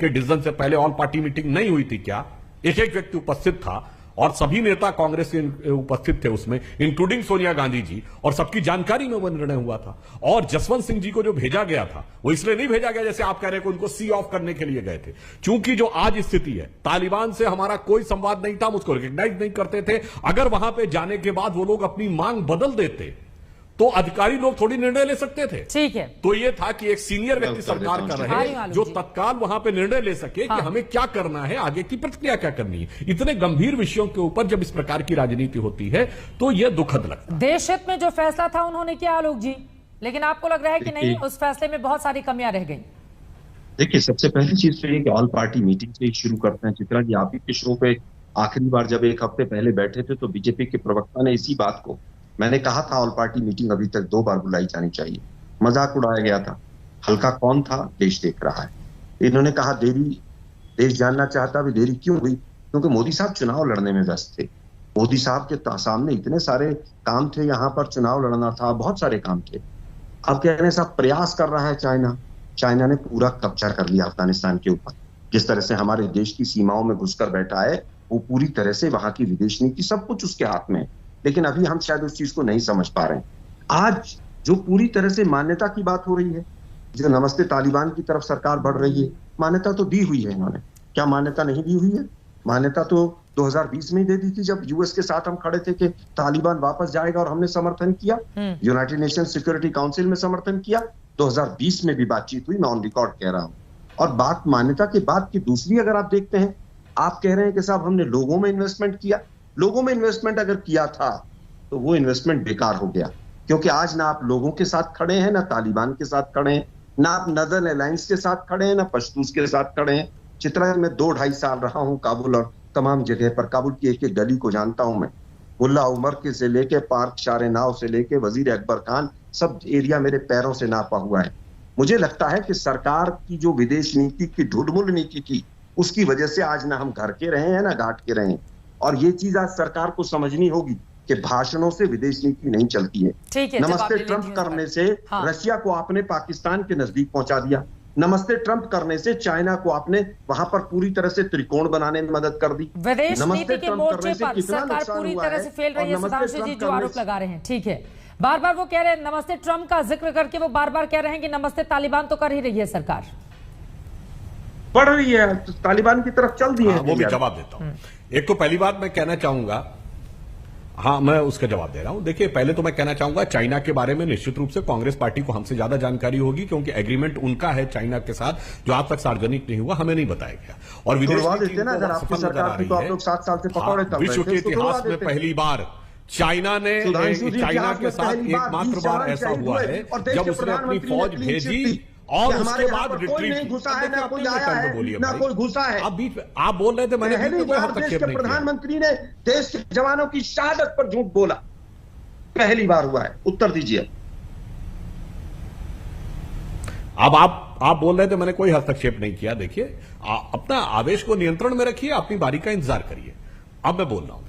डिसीजन से पहले ऑल पार्टी मीटिंग नहीं हुई थी क्या? एक एक व्यक्ति उपस्थित था और सभी नेता कांग्रेस के उपस्थित थे उसमें, इंक्लूडिंग सोनिया गांधी जी, और सबकी जानकारी में वो निर्णय हुआ था। और जसवंत सिंह जी को जो भेजा गया था वो इसलिए नहीं भेजा गया जैसे आप कह रहे हैं, उनको सी ऑफ करने के लिए गए थे। क्योंकि जो आज स्थिति है, तालिबान से हमारा कोई संवाद नहीं था, हम उसको रिकॉग्नाइज नहीं करते थे। अगर वहां पर जाने के बाद वो लोग अपनी मांग बदल देते तो अधिकारी लोग थोड़ी निर्णय ले सकते थे। ठीक है, तो ये था कि एक सीनियर व्यक्ति सरकार कर रहे जो तत्काल वहां पे निर्णय ले सके कि हमें क्या करना है, आगे की प्रक्रिया क्या करनी है। इतने गंभीर विषयों के ऊपर जब इस प्रकार की राजनीति होती है तो यह दुखद लगता है। देश हित में जो फैसला था उन्होंने किया आलोक जी, लेकिन आपको लग रहा है कि नहीं, उस फैसले में बहुत सारी कमियां रह गई। देखिए, सबसे पहली चीज तो ये कि ऑल पार्टी मीटिंग से ही शुरू करते हैं। चित्रा जी, आप ही के शो पे आखिरी बार जब एक हफ्ते पहले बैठे थे तो बीजेपी के प्रवक्ता ने इसी बात को, मैंने कहा था ऑल पार्टी मीटिंग अभी तक 2 बार बुलाई जानी चाहिए, मजाक उड़ाया गया था। हल्का कौन था? देश देख रहा है। इन्होंने कहा देरी, देश जानना चाहता भी देरी क्यों हुई? क्योंकि मोदी साहब चुनाव लड़ने में व्यस्त थे। मोदी साहब के सामने इतने सारे काम थे, यहाँ पर चुनाव लड़ना था, बहुत सारे काम थे। अब कह रहे हैं साहब प्रयास कर रहा है चाइना ने पूरा कब्जा कर लिया अफगानिस्तान के ऊपर। जिस तरह से हमारे देश की सीमाओं में घुसकर बैठा है, वो पूरी तरह से वहां की विदेश नीति सब कुछ उसके हाथ में है। लेकिन अभी हम शायद उस चीज को नहीं समझ पा रहे हैं। आज जो पूरी तरह से मान्यता की बात हो रही है, जो नमस्ते तालिबान की तरफ सरकार बढ़ रही है, मान्यता तो दी हुई है इन्होंने। क्या मान्यता नहीं दी हुई है? मान्यता तो 2020 में ही दे दी थी, जब यूएस के साथ हम खड़े थे कि तालिबान वापस जाएगा, और हमने समर्थन किया। यूनाइटेड नेशन सिक्योरिटी काउंसिल में समर्थन किया। 2020 में भी बातचीत हुई, मैं ऑन रिकॉर्ड कह रहा हूं। और बात मान्यता के बाद की दूसरी अगर आप देखते हैं, आप कह रहे हैं कि साहब हमने लोगों में इन्वेस्टमेंट किया। लोगों में इन्वेस्टमेंट अगर किया था तो वो इन्वेस्टमेंट बेकार हो गया, क्योंकि आज ना आप लोगों के साथ खड़े हैं, ना तालिबान के साथ खड़े हैं, ना आप नदर्न अलायंस के साथ खड़े हैं, ना पश्तूस के साथ खड़े हैं। चित्रा, मैं 2-2.5 साल रहा हूं काबुल और तमाम जगह पर। काबुल की एक एक गली को जानता हूं मैं। मुल्ला उमर के से लेके पार्क शारे नाव से लेके वजीर अकबर खान, सब एरिया मेरे पैरों से नापा हुआ है। मुझे लगता है कि सरकार की जो विदेश नीति की ढुलमुल नीति थी, उसकी वजह से आज ना हम घर के रहे हैं ना घाट के रहे हैं। और ये चीज आज सरकार को समझनी होगी कि भाषणों से विदेश नीति नहीं चलती है। नमस्ते ट्रंप करने से रशिया को आपने पाकिस्तान के नजदीक पहुंचा दिया। नमस्ते ट्रंप करने से चाइना को आपने वहां पर पूरी तरह से त्रिकोण बनाने में मदद कर दी। विदेश नीति के मोर्चे पर सरकार पूरी तरह से फेल रही है, सुधांशु जी जो आरोप लगा रहे हैं। ठीक है, बार बार वो कह रहे हैं नमस्ते ट्रंप का जिक्र करके, वो बार बार कह रहे हैं कि नमस्ते तालिबान तो कर ही रही है सरकार, बढ़ रही है, तो तालिबान की तरफ चल दी है। वो भी जवाब देता हूं। एक तो पहली बात मैं कहना चाहूंगा, हाँ मैं उसका जवाब दे रहा हूं। देखिए, पहले तो मैं कहना चाहूंगा चाइना के बारे में निश्चित रूप से कांग्रेस पार्टी को हमसे ज्यादा जानकारी होगी, क्योंकि एग्रीमेंट उनका है चाइना के साथ, जो आज तक सार्वजनिक नहीं हुआ, हमें नहीं बताया गया। और विदेश विश्व के इतिहास में पहली बार चाइना के साथ एकमात्र बार ऐसा हुआ है जब उसने अपनी फौज भेजी और उसके बाद रिट्रीट घुसा है, ना कोई आया है, ना कोई घुसा है। आप बीच में आप बोल रहे थे, मैंने देश के प्रधानमंत्री ने देश के जवानों की शहादत पर झूठ बोला, पहली बार हुआ है। उत्तर दीजिए। अब आप बोल रहे थे मैंने कोई हस्तक्षेप नहीं किया। देखिए, अपना आवेश को नियंत्रण में रखिए, अपनी बारी का इंतजार करिए। अब मैं बोल रहा हूं,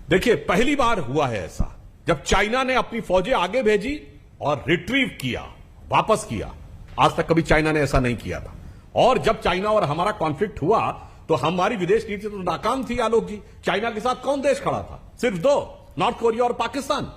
देखिए पहली बार हुआ है ऐसा जब चाइना ने अपनी फौजें आगे भेजी और रिट्रीव किया, वापस किया। आज तक कभी चाइना ने ऐसा नहीं किया था। और जब चाइना और हमारा कॉन्फ्लिक्ट हुआ तो हमारी विदेश नीति तो नाकाम थी आलोक जी। चाइना के साथ कौन देश खड़ा था? सिर्फ 2, नॉर्थ कोरिया और पाकिस्तान।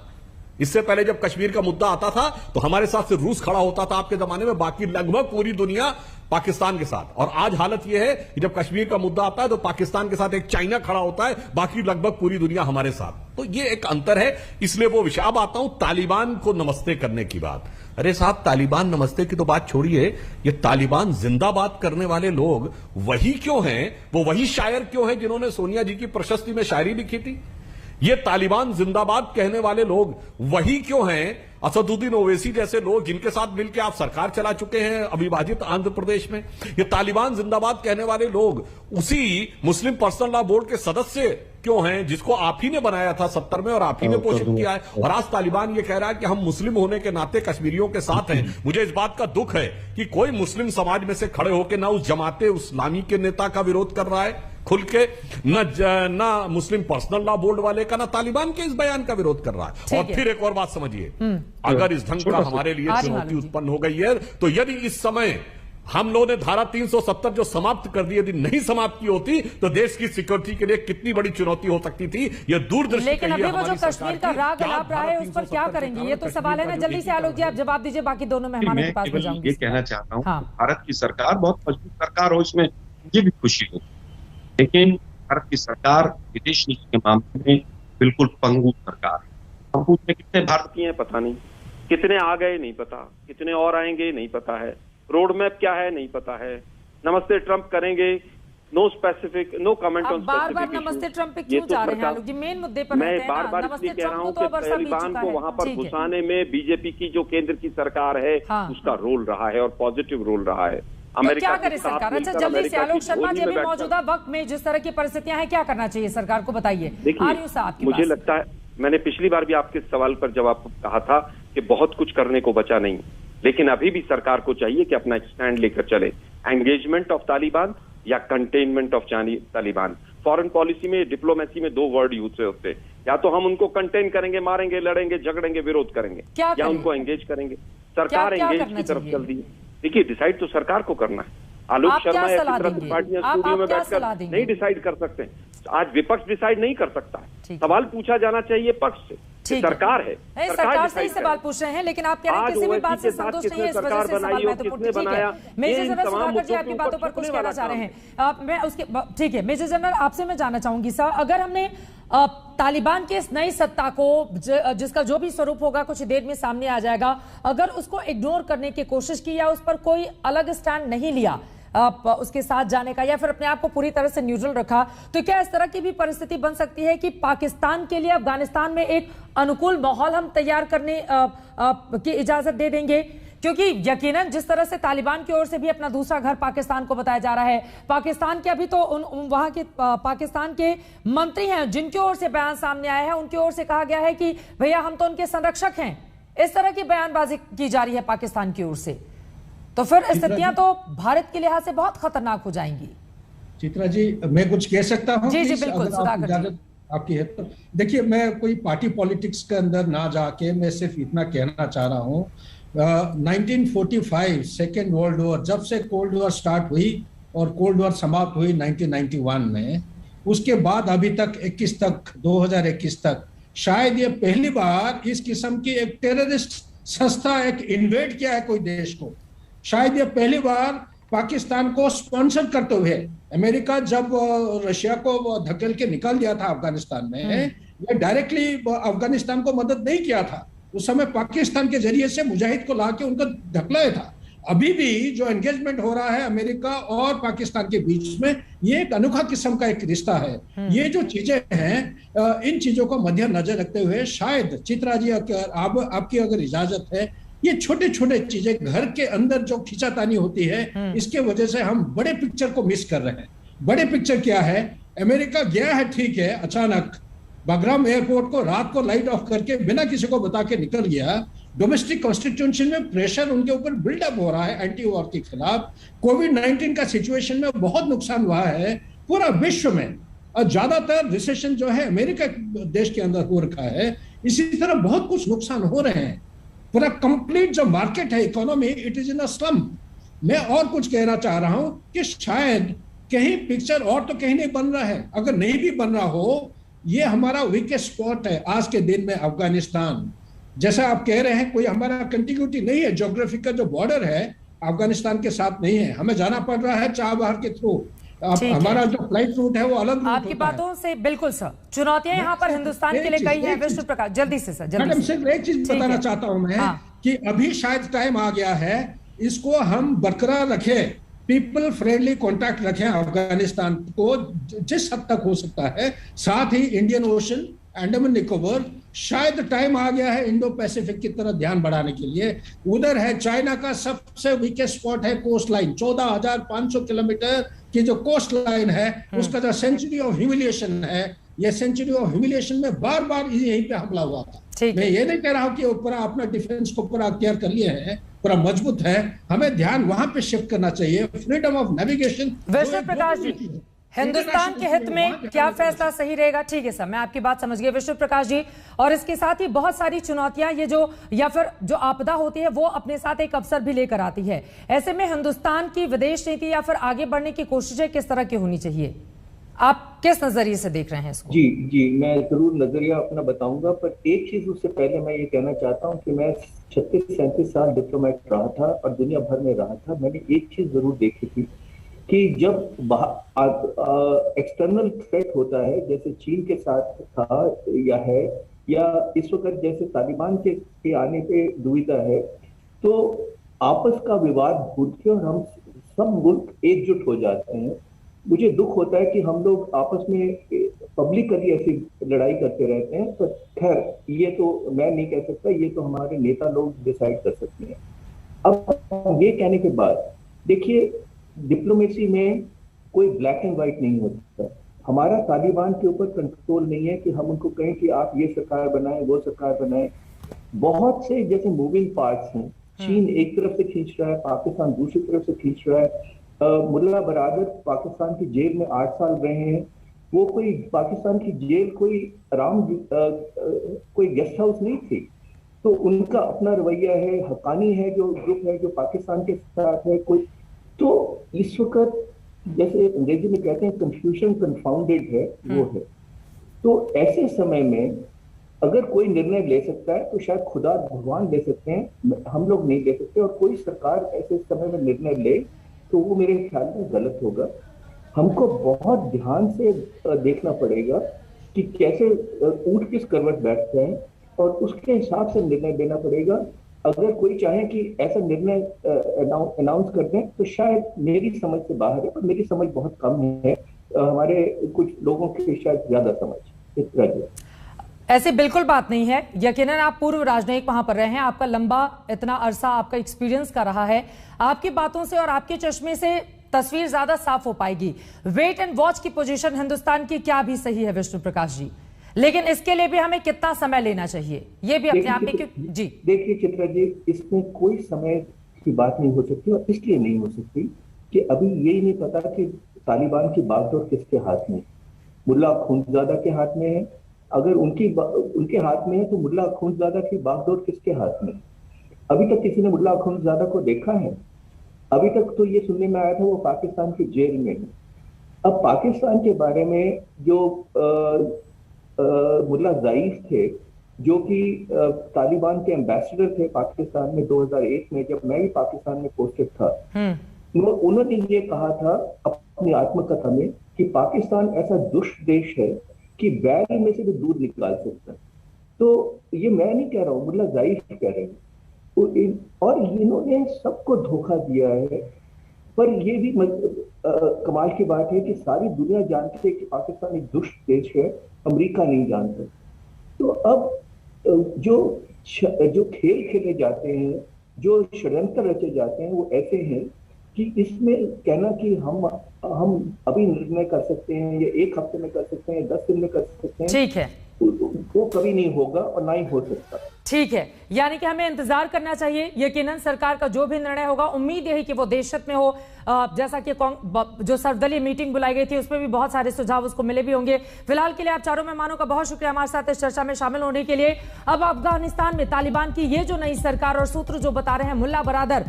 इससे पहले जब कश्मीर का मुद्दा आता था तो हमारे साथ सिर्फ रूस खड़ा होता था आपके जमाने में, बाकी लगभग पूरी दुनिया पाकिस्तान के साथ। और आज हालत यह है कि जब कश्मीर का मुद्दा आता है तो पाकिस्तान के साथ एक चाइना खड़ा होता है, बाकी लगभग पूरी दुनिया हमारे साथ। तो ये एक अंतर है। इसलिए वो विषय, अब आता हूं तालिबान को नमस्ते करने की बात। अरे साहब, तालिबान नमस्ते की तो बात छोड़िए, ये तालिबान जिंदाबाद करने वाले लोग वही क्यों हैं? वो वही शायर क्यों हैं जिन्होंने सोनिया जी की प्रशस्ति में शायरी लिखी थी? ये तालिबान जिंदाबाद कहने वाले लोग वही क्यों हैं? असदुद्दीन ओवैसी जैसे लोग जिनके साथ मिलकर आप सरकार चला चुके हैं अविभाजित आंध्र प्रदेश में। ये तालिबान जिंदाबाद कहने वाले लोग उसी मुस्लिम पर्सनल लॉ बोर्ड के सदस्य क्यों हैं जिसको आप ही ने बनाया था 70 में और आप ही ने पोषित किया है। और आज तालिबान ये कह रहा है कि हम मुस्लिम होने के नाते कश्मीरियों के साथ हैं। मुझे इस बात का दुख है कि कोई मुस्लिम समाज में से खड़े होकर ना उस जमाते इस्लामी के नेता का विरोध कर रहा है खुल के, ना मुस्लिम पर्सनल लॉ बोर्ड वाले का, ना तालिबान के इस बयान का विरोध कर रहा है। और फिर एक और बात समझिए, अगर इस ढंग का हमारे लिए चुनौती उत्पन्न हो गई है तो यदि इस समय हम लोगों ने धारा 370 जो समाप्त कर दी, यदि नहीं समाप्त की होती तो देश की सिक्योरिटी के लिए कितनी बड़ी चुनौती हो सकती थी। ये दूरदर्शी। लेकिन अभी वो जो कश्मीर का राग अलाप रहा है उस पर क्या करेंगे, ये तो सवाल है ना। जल्दी से आलोक जी आप जवाब दीजिए, बाकी दोनों मेहमानों के पास जाऊंगी। ये कहना चाहता हूँ, भारत की सरकार बहुत मजबूत सरकार हो, इसमें मुझे भी खुशी हो, लेकिन भारत की सरकार विदेश नीति के मामले में बिल्कुल पंगु सरकार है। हम पूछ रहे कितने भारतीय हैं, पता नहीं, कितने आ गए नहीं पता, कितने और आएंगे नहीं पता है, रोड मैप क्या है नहीं पता है, नमस्ते ट्रंप करेंगे, no specific, no comment on बार बार नमस्ते ट्रंप पे क्यों जा रहे हैं आलोक जी? मेन मुद्दे पर मैं बार बार इसलिए कह रहा हूँ कि तालिबान को वहां पर घुसाने में बीजेपी की जो केंद्र की सरकार है उसका रोल रहा है और पॉजिटिव रोल रहा है। क्या करे सरकार? अच्छा जल्दी से आलोक शर्मा जी, अभी मौजूदा वक्त में जिस तरह की परिस्थितियां हैं क्या करना चाहिए सरकार को, बताइए। मुझे लगता है मैंने पिछली बार भी आपके सवाल पर जवाब कहा था कि बहुत कुछ करने को बचा नहीं, लेकिन अभी भी सरकार को चाहिए कि अपना स्टैंड लेकर चले। एंगेजमेंट ऑफ तालिबान या containment of Taliban. Foreign policy में, डिप्लोमेसी में 2 वर्ड यूज होते हैं, या तो हम उनको कंटेन करेंगे, मारेंगे, लड़ेंगे, झगड़ेंगे, विरोध करेंगे, या उनको एंगेज करेंगे। सरकार एंगेज की तरफ चल रही है। देखिए डिसाइड तो सरकार को करना है। आलोक शर्मा ऐसी तरह की पार्टियां स्टूडियो में बैठकर नहीं डिसाइड कर सकते। आज विपक्ष डिसाइड नहीं कर सकता है। सवाल पूछा जाना चाहिए पक्ष से। सरकार है, सरकार से ही सवाल पूछ रहे हैं, लेकिन आप कह रहे हैं किसी भी बात से संतुष्ट नहीं है, इस वजह से सवाल महत्वपूर्ण। ठीक है मेजर जनरल सुधाकर जी, आपकी बातों पर कुछ कहना चाह रहे हैं मैं उसके, ठीक है मेजर जनरल आपसे मैं जानना चाहूंगी सर, अगर हमने तालिबान के इस नई सत्ता को जिसका जो भी स्वरूप होगा कुछ देर में सामने आ जाएगा, अगर उसको इग्नोर करने की कोशिश की या उस पर कोई अलग स्टैंड नहीं लिया उसके साथ जाने का, या फिर अपने आप को पूरी तरह से न्यूट्रल रखा, तो क्या इस तरह की भी परिस्थिति बन सकती है कि पाकिस्तान के लिए अफगानिस्तान में एक अनुकूल माहौल हम तैयार करने की इजाजत दे देंगे? क्योंकि यकीनन जिस तरह से तालिबान की ओर से भी अपना दूसरा घर पाकिस्तान को बताया जा रहा है, पाकिस्तान के अभी तो वहां के पाकिस्तान के मंत्री हैं जिनकी ओर से बयान सामने आया है, उनकी ओर से कहा गया है कि भैया हम तो उनके संरक्षक हैं। इस तरह की बयानबाजी की जा रही है पाकिस्तान की ओर से, तो फिर स्थितियां तो भारत के लिहाज से बहुत खतरनाक हो जाएंगी। चित्रा जी मैं कुछ कह सकता हूँ? जी जी बिल्कुल, इजाजत आपकी है तो। देखिए मैं कोई पार्टी पॉलिटिक्स के अंदर ना जाके मैं सिर्फ इतना कहना चाह रहा हूँ, 1945 सेकेंड वर्ल्ड वॉर, जब से कोल्ड वॉर स्टार्ट हुई और कोल्ड वॉर समाप्त हुई 1991 में, उसके बाद अभी तक 2021 तक शायद ये पहली बार इस किस्म की एक टेररिस्ट संस्था एक इन्वेड किया है कोई देश को। शायद ये पहली बार पाकिस्तान को स्पॉन्सर करते हुए, अमेरिका जब रशिया को धकेल के निकाल दिया था अफगानिस्तान में, ये डायरेक्टली अफगानिस्तान को मदद नहीं किया था, उस समय पाकिस्तान के जरिए से मुजाहिद को लाके उनको धकलाया था। अभी भी जो एंगेजमेंट हो रहा है अमेरिका और पाकिस्तान के बीच में, ये एक अनोखा किस्म का एक रिश्ता है। ये जो चीजें हैं, इन चीजों को मद्देनजर रखते हुए शायद चित्रा जी आपकी अगर इजाजत है, ये छोटे छोटे चीजें घर के अंदर जो खींचातानी होती है, इसके वजह से हम बड़े पिक्चर को मिस कर रहे हैं। बड़े पिक्चर क्या है? अमेरिका गया है ठीक है, अचानक बाग्राम एयरपोर्ट को रात को लाइट ऑफ करके बिना किसी को बता के निकल गया। डोमेस्टिक कॉन्स्टिट्यूशन में प्रेशर उनके ऊपर बिल्डअप हो रहा है एंटी वॉर के खिलाफ। कोविड-19 का सिचुएशन में बहुत नुकसान हुआ है पूरा विश्व में, और ज्यादातर रिसेशन जो है अमेरिका देश के अंदर हो रखा है। इसी तरह बहुत कुछ नुकसान हो रहे हैं। पूरा कंप्लीट जो मार्केट है, economy, it is in a slump. मैं और कुछ कहना चाह रहा हूं कि शायद कहीं पिक्चर और तो कहीं नहीं बन रहा है। अगर नहीं भी बन रहा हो, ये हमारा वीकेस्ट स्पॉट है आज के दिन में अफगानिस्तान। जैसा आप कह रहे हैं, कोई हमारा कंटिन्यूटी नहीं है, ज्योग्राफिकल जो बॉर्डर है अफगानिस्तान के साथ नहीं है, हमें जाना पड़ रहा है चाबहार के थ्रू। हमारा जो फ्लाइट रूट है वो अलग। आपकी बातों से बिल्कुल सर, चुनौतियां यहाँ पर हिंदुस्तान के लिए कई हैं। विष्णु प्रकाश जल्दी से सर, मैडम सिर्फ एक चीज बताना चाहता हूं मैं, कि अभी शायद टाइम आ गया है, इसको हम बरकरार रखें, पीपल फ्रेंडली कॉन्टैक्ट रखें अफगानिस्तान को जिस हद तक हो सकता है। साथ ही इंडियन ओशन, अंडमान निकोबार, शायद टाइम आ गया है इंडो पैसिफिक की तरफ ध्यान बढ़ाने के लिए। उधर है चाइना का सबसे वीकेस्ट स्पॉट है कोस्ट लाइन, 14,500 किलोमीटर की जो कोस्ट लाइन है, उसका जो सेंचुरी ऑफ ह्यूमिलिएशन है, ये सेंचुरी ऑफ ह्यूमिलिएशन में बार बार यहीं पे हमला हुआ था। मैं ये नहीं कह रहा हूँ कि पूरा अपना डिफेंस को पूरा क्लियर कर लिए हैं, पूरा मजबूत है, हमें ध्यान वहां पे शिफ्ट करना चाहिए। Freedom of navigation. Vishnu Prakash ji, Hindustan के हित में क्या फैसला सही रहेगा? ठीक है सर, मैं आपकी बात समझ गई विष्णु प्रकाश जी। और इसके साथ ही बहुत सारी चुनौतियां ये जो या फिर जो आपदा होती है वो अपने साथ एक अवसर भी लेकर आती है। ऐसे में हिंदुस्तान की विदेश नीति या फिर आगे बढ़ने की कोशिशें किस तरह की होनी चाहिए? आप किस नजरिए से देख रहे हैं इसको? जी मैं जरूर नजरिया अपना बताऊंगा, पर एक चीज उससे पहले मैं ये कहना चाहता हूँ कि मैं 36-37 साल डिप्लोमेट रहा था और दुनिया भर में रहा था। मैंने एक चीज जरूर देखी थी कि जब एक्सटर्नल थ्रेट होता है, जैसे चीन के साथ था या है, या इस वक्त जैसे तालिबान के आने पे दुविधा है, तो आपस का विवाद भूल के और हम सब मुल्क एकजुट हो जाते हैं। मुझे दुख होता है कि हम लोग आपस में पब्लिकली ऐसी लड़ाई करते रहते हैं, पर खैर ये तो मैं नहीं कह सकता, ये तो हमारे नेता लोग डिसाइड कर सकते हैं। अब ये कहने के बाद देखिए, डिप्लोमेसी में कोई ब्लैक एंड व्हाइट नहीं होता। हमारा तालिबान के ऊपर कंट्रोल नहीं है कि हम उनको कहें कि आप ये सरकार बनाएं, वो सरकार बनाएं। बहुत से जैसे मूविंग पार्ट्स हैं, चीन एक तरफ से खींच रहा है, पाकिस्तान दूसरी तरफ से खींच रहा है। मुल्ला बरादर पाकिस्तान की जेल में 8 साल रहे हैं। वो कोई पाकिस्तान की जेल कोई कोई गेस्ट हाउस नहीं थी, तो उनका अपना रवैया है। हक्कानी है जो ग्रुप है जो पाकिस्तान के साथ है कोई, तो इस वक्त जैसे अंग्रेजी में कहते हैं कंफ्यूजन कंफाउंडेड है, वो है। तो ऐसे समय में अगर कोई निर्णय ले सकता है तो शायद खुदा भगवान ले सकते हैं, हम लोग नहीं ले सकते। और कोई सरकार ऐसे समय में निर्णय ले तो वो मेरे ख्याल में गलत होगा। हमको बहुत ध्यान से देखना पड़ेगा कि कैसे ऊंट किस करवट बैठते हैं और उसके हिसाब से निर्णय लेना पड़ेगा। अगर कोई चाहे कि ऐसा निर्णय अनाउंस कर दें तो शायद मेरी समझ से बाहर है, पर मेरी समझ बहुत कम है, हमारे कुछ लोगों की शायद ज्यादा समझ इस तरह की। ऐसे बिल्कुल बात नहीं है। यकीनन आप पूर्व राजनयिक वहां पर रहे हैं, आपका लंबा इतना अरसा आपका एक्सपीरियंस का रहा है। आपकी बातों से और आपके चश्मे से तस्वीर ज्यादा साफ हो पाएगी। वेट एंड वॉच की पोजीशन हिंदुस्तान की क्या भी सही है विष्णु प्रकाश जी, लेकिन इसके लिए भी हमें कितना समय लेना चाहिए ये भी अपने आप में जी। देखिए चित्रा जी, इसमें कोई समय की बात नहीं हो सकती, और इसलिए नहीं हो सकती कि अभी यही नहीं पता कि तालिबान की बागडोर किसके हाथ में। मुल्ला खूंजादा के हाथ में है, अगर उनके हाथ में है तो मुल्ला खूंजादा की बागडोर किसके हाथ में? अभी तक किसी ने मुल्ला खूंजादा को देखा है? अभी तक तो ये सुनने में आया था वो पाकिस्तान की जेल में है। अब पाकिस्तान के बारे में जो मुल्ला ज़ाइफ थे, जो कि तालिबान के एम्बेसडर थे पाकिस्तान में 2001 में, जब मैं भी पाकिस्तान में पोस्टेड था, उन्होंने ये कहा था अपनी आत्मकथा में कि पाकिस्तान ऐसा दुष्ट देश है कि बैल में से भी दूध निकाल सकता है। तो ये मैं नहीं कह रहा हूँ, मुल्ला ज़ाइफ कह रहे हैं। और इन्होंने सबको धोखा दिया है। पर ये भी कमाल की बात है कि सारी दुनिया जानती है कि पाकिस्तान एक दुष्ट देश है, अमेरिका नहीं जानता। तो अब जो खेल खेले जाते हैं, जो षड्यंत्र रचे जाते हैं, वो ऐसे हैं कि इसमें कहना कि हम अभी निर्णय कर सकते हैं, या 1 हफ्ते में कर सकते हैं, 10 दिन में कर सकते हैं, ठीक है, वो कभी नहीं होगा और ना ही हो सकता। ठीक है, यानी कि हमें इंतजार करना चाहिए। यकीनन सरकार का जो भी निर्णय होगा, उम्मीद यही कि वो देशहित में हो। जैसा कि जो सर्वदलीय मीटिंग बुलाई गई थी उसमें भी बहुत सारे सुझाव उसको मिले भी होंगे। फिलहाल के लिए आप चारों मेहमानों का बहुत शुक्रिया हमारे साथ इस चर्चा में शामिल होने के लिए। अब अफगानिस्तान में तालिबान की ये जो नई सरकार और सूत्र जो बता रहे हैं मुल्ला बरादर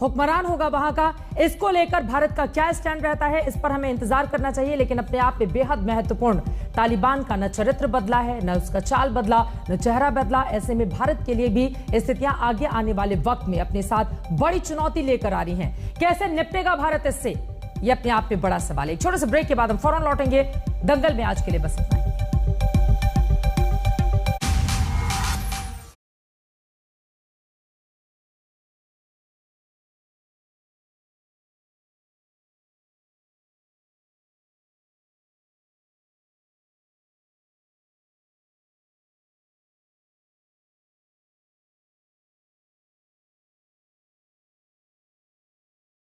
हुक्मरान होगा वहां का, इसको लेकर भारत का क्या स्टैंड रहता है, इस पर हमें इंतजार करना चाहिए। लेकिन अपने आप में बेहद महत्वपूर्ण, तालिबान का न चरित्र बदला है, न उसका चाल बदला, न चेहरा बदला। ऐसे में भारत के लिए भी स्थितियां आगे आने वाले वक्त में अपने साथ बड़ी चुनौती लेकर आ रही हैं। कैसे निपटेगा भारत इससे, यह अपने आप में बड़ा सवाल है। एक छोटे से ब्रेक के बाद हम फौरन लौटेंगे। दंगल में आज के लिए बस इतना ही।